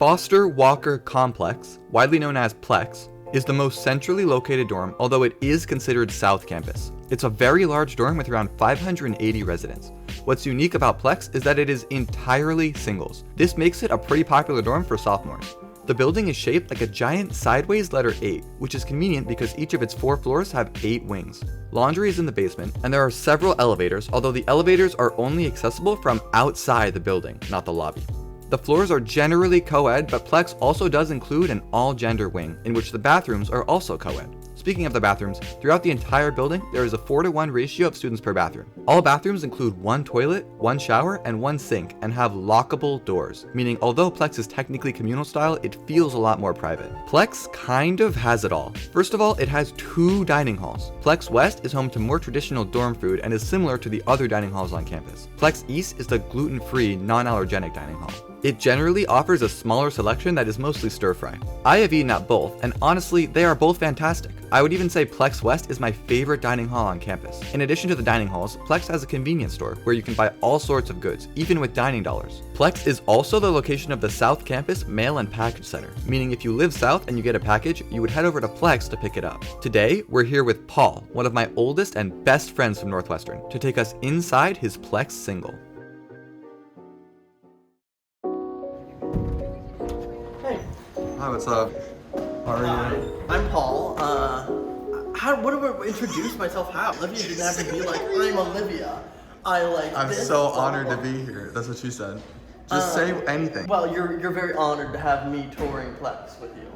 Foster Walker Complex, widely known as Plex, is the most centrally located dorm, although it is considered South Campus. It's a very large dorm with around 580 residents. What's unique about Plex is that it is entirely singles. This makes it a pretty popular dorm for sophomores. The building is shaped like a giant sideways letter 8, which is convenient because each of its 4 floors have 8 wings. Laundry is in the basement, and there are several elevators, although the elevators are only accessible from outside the building, not the lobby. The floors are generally co-ed, but Plex also does include an all-gender wing, in which the bathrooms are also co-ed. Speaking of the bathrooms, throughout the entire building, there is a 4-to-1 ratio of students per bathroom. All bathrooms include 1 toilet, 1 shower, and 1 sink, and have lockable doors, meaning although Plex is technically communal style, it feels a lot more private. Plex kind of has it all. First of all, it has 2 dining halls. Plex West is home to more traditional dorm food and is similar to the other dining halls on campus. Plex East is the gluten-free, non-allergenic dining hall. It generally offers a smaller selection that is mostly stir-fry. I have eaten at both, and honestly, they are both fantastic. I would even say Plex West is my favorite dining hall on campus. In addition to the dining halls, Plex has a convenience store where you can buy all sorts of goods, even with dining dollars. Plex is also the location of the South Campus Mail and Package Center, meaning if you live south and you get a package, you would head over to Plex to pick it up. Today, we're here with Paul, one of my oldest and best friends from Northwestern, to take us inside his Plex single. Hi, what's up? How are you? I'm Paul. What do I introduce myself? How? Olivia didn't have to be like, I'm Olivia. I'm so honored to be here. That's what she said. Just say anything. Well, you're very honored to have me touring Plex with you.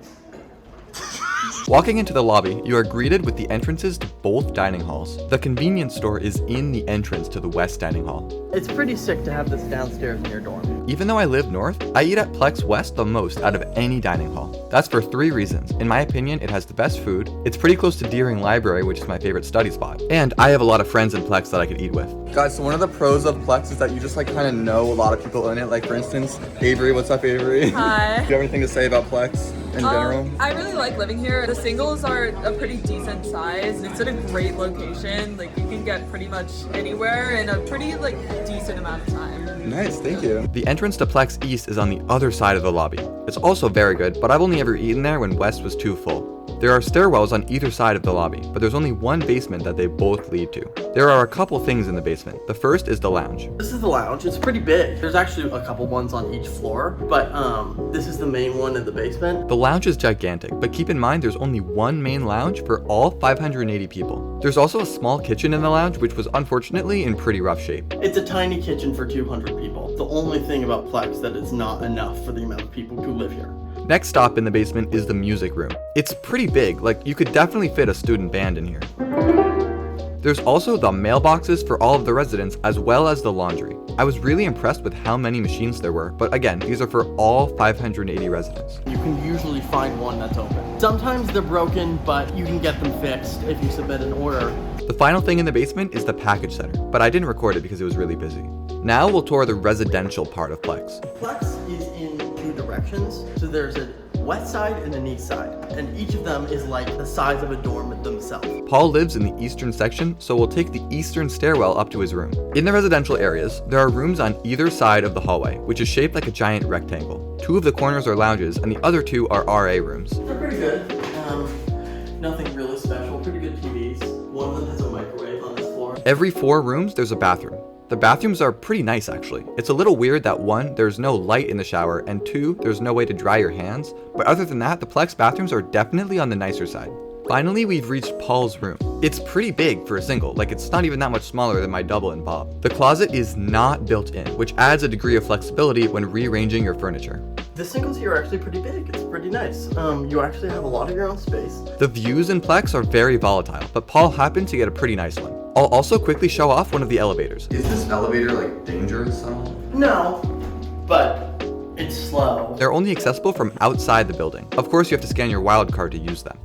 Walking into the lobby, you are greeted with the entrances to both dining halls. The convenience store is in the entrance to the West Dining Hall. It's pretty sick to have this downstairs in your dorm. Even though I live north, I eat at Plex West the most out of any dining hall. That's for 3 reasons. In my opinion, it has the best food, it's pretty close to Deering Library, which is my favorite study spot, and I have a lot of friends in Plex that I could eat with. Guys, so one of the pros of Plex is that you just kind of know a lot of people in it. Like for instance, Avery. What's up, Avery? Hi. Do you have anything to say about Plex in general? I really like living here. The singles are a pretty decent size. It's in a great location. Like you can get pretty much anywhere in a pretty decent amount of time. Nice, thank you. The entrance to Plex East is on the other side of the lobby. It's also very good, but I've only ever eaten there when West was too full. There are stairwells on either side of the lobby, but there's only one basement that they both lead to. There are a couple things in the basement. The first is the lounge. This is the lounge. It's pretty big. There's actually a couple ones on each floor, but this is the main one in the basement. The lounge is gigantic, but keep in mind there's only one main lounge for all 580 people. There's also a small kitchen in the lounge, which was unfortunately in pretty rough shape. It's a tiny kitchen for 200 people. The only thing about Plex that is not enough for the amount of people who live here. Next stop in the basement is the music room. It's pretty big, you could definitely fit a student band in here. There's also the mailboxes for all of the residents as well as the laundry. I was really impressed with how many machines there were, but again, these are for all 580 residents. You can usually find one that's open. Sometimes they're broken, but you can get them fixed if you submit an order. The final thing in the basement is the package center, but I didn't record it because it was really busy. Now we'll tour the residential part of Plex. Plex is in 2 directions, so there's a west side and an east side, and each of them is like the size of a dorm themselves. Paul lives in the eastern section, so we'll take the eastern stairwell up to his room. In the residential areas, there are rooms on either side of the hallway, which is shaped like a giant rectangle. 2 of the corners are lounges, and the other 2 are RA rooms. They're pretty good. Nothing really special. Pretty good TVs. One of them has a microwave on this floor. Every 4 rooms, there's a bathroom. The bathrooms are pretty nice actually. It's a little weird that 1, there's no light in the shower, and 2, there's no way to dry your hands, but other than that, the Plex bathrooms are definitely on the nicer side. Finally, we've reached Paul's room. It's pretty big for a single, it's not even that much smaller than my double and Bob. The closet is not built in, which adds a degree of flexibility when rearranging your furniture. The singles here are actually pretty big. It's pretty nice. You actually have a lot of your own space. The views in Plex are very volatile, but Paul happened to get a pretty nice one. I'll also quickly show off one of the elevators. Is this elevator dangerous at all? No, but it's slow. They're only accessible from outside the building. Of course, you have to scan your wildcard to use them.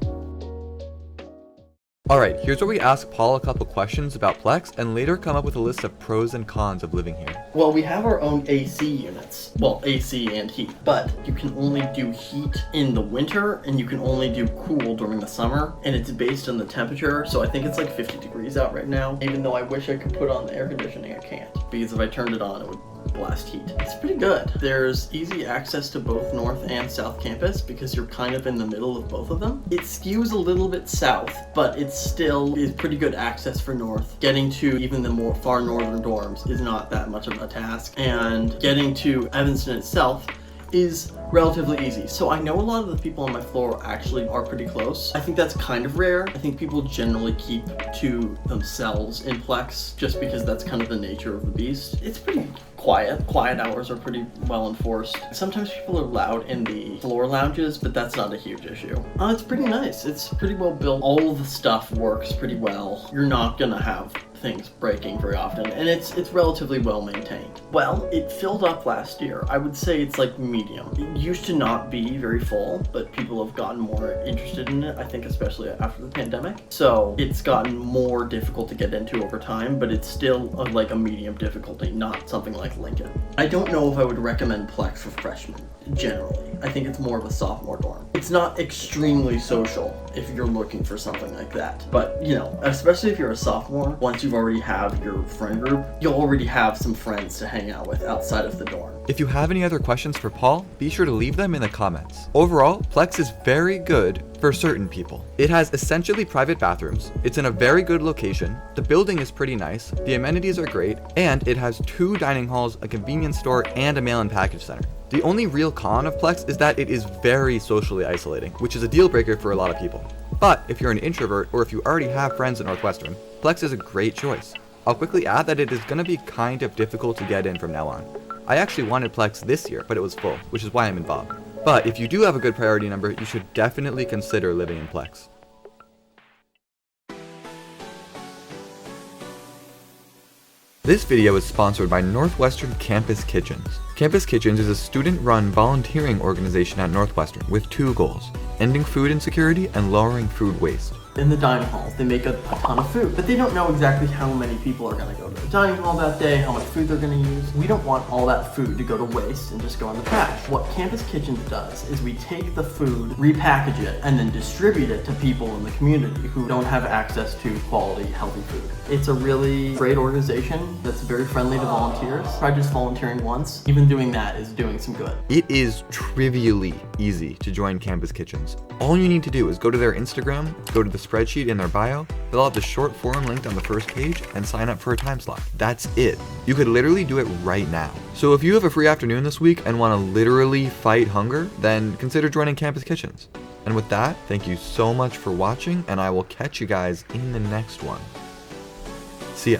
Alright, here's where we ask Paul a couple questions about Plex and later come up with a list of pros and cons of living here. Well, we have our own AC units. Well, AC and heat. But you can only do heat in the winter and you can only do cool during the summer. And it's based on the temperature, so I think it's 50 degrees out right now. Even though I wish I could put on the air conditioning, I can't. Because if I turned it on, it would blast heat. It's pretty good. There's easy access to both North and South Campus because you're kind of in the middle of both of them. It skews a little bit south, but it still is pretty good access for North. Getting to even the more far northern dorms is not that much of a task, and getting to Evanston itself is relatively easy. So I know a lot of the people on my floor actually are pretty close. I think that's kind of rare. I think people generally keep to themselves in Plex just because that's kind of the nature of the beast. It's pretty quiet. Quiet hours are pretty well enforced. Sometimes people are loud in the floor lounges, but that's not a huge issue. It's pretty nice. It's pretty well built. All the stuff works pretty well. You're not gonna have things breaking very often, and it's relatively well maintained. Well, it filled up last year. I would say it's like medium. It used to not be very full, but people have gotten more interested in it, I think, especially after the pandemic. So it's gotten more difficult to get into over time, but it's still like a medium difficulty, not something like Lincoln. I don't know if I would recommend Plex for freshmen generally. I think it's more of a sophomore dorm. It's not extremely social if you're looking for something like that, but you know, especially if you're a sophomore, once you already have your friend group, you'll already have some friends to hang out with outside of the dorm. If you have any other questions for Paul, be sure to leave them in the comments. Overall, Plex is very good for certain people. It has essentially private bathrooms, it's in a very good location, the building is pretty nice, the amenities are great, and it has 2 dining halls, a convenience store, and a mail and package center. The only real con of Plex is that it is very socially isolating, which is a deal breaker for a lot of people. But if you're an introvert or if you already have friends at Northwestern, Plex is a great choice. I'll quickly add that it is going to be kind of difficult to get in from now on. I actually wanted Plex this year, but it was full, which is why I'm in Bob. But if you do have a good priority number, you should definitely consider living in Plex. This video is sponsored by Northwestern Campus Kitchens. Campus Kitchens is a student-run volunteering organization at Northwestern with 2 goals: ending food insecurity and lowering food waste. In the dining halls, they make a ton of food, but they don't know exactly how many people are going to go to the dining hall that day, how much food they're going to use. We don't want all that food to go to waste and just go in the trash. What Campus Kitchens does is we take the food, repackage it, and then distribute it to people in the community who don't have access to quality, healthy food. It's a really great organization that's very friendly to volunteers. Tried just volunteering once. Even doing that is doing some good. It is trivially easy to join Campus Kitchens. All you need to do is go to their Instagram, go to the spreadsheet in their bio, fill out the short form linked on the first page, and sign up for a time slot. That's it. You could literally do it right now. So if you have a free afternoon this week and want to literally fight hunger, then consider joining Campus Kitchens. And with that, thank you so much for watching, and I will catch you guys in the next one. See ya.